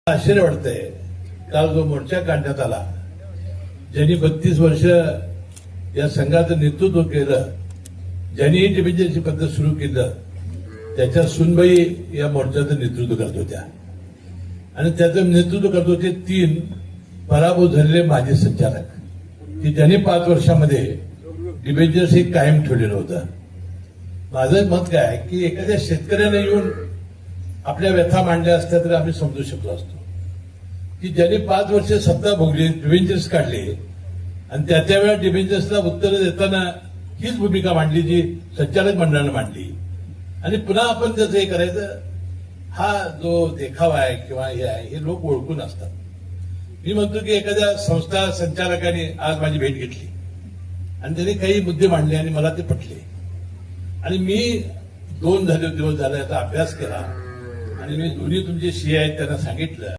आश्चर्य वाटतंय, काल जो मोर्चा काढण्यात आला, ज्यांनी 32 वर्ष या संघाचं नेतृत्व केलं, ज्यांनी डिव्हिजनची पद्धत सुरू केलं, त्याच्या सुनबाई या मोर्चाचं नेतृत्व करत होत्या आणि त्याचं नेतृत्व करत होते 3 पराभूत झालेले माजी संचालक की ज्यांनी 5 वर्षामध्ये डिव्हिजन्स हे कायम ठेवलेलं होतं. माझं मत काय की एखाद्या शेतकऱ्याने येऊन आपल्या व्यथा मांडल्या असत्या तरी आम्ही समजू शकलो असतो की ज्यांनी 5 वर्ष सत्ता भोगली, डिव्हिजन्स काढले आणि त्या वेळा डिव्हिजन्सला उत्तर देताना हीच भूमिका मांडली जी संचालक मंडळानं मांडली आणि पुन्हा आपण त्याचं हे करायचं, हा जो देखावा आहे किंवा हे आहे हे लोक ओळखून असतात. मी म्हणतो की एखाद्या संस्था संचालकाने आज माझी भेट घेतली आणि त्यांनी काही मुद्दे मांडले आणि मला ते पटले आणि मी 2 दिवस झाले याचा अभ्यास केला आणि मी दोन्ही तुमचे सीए आहेत त्यांना सांगितलं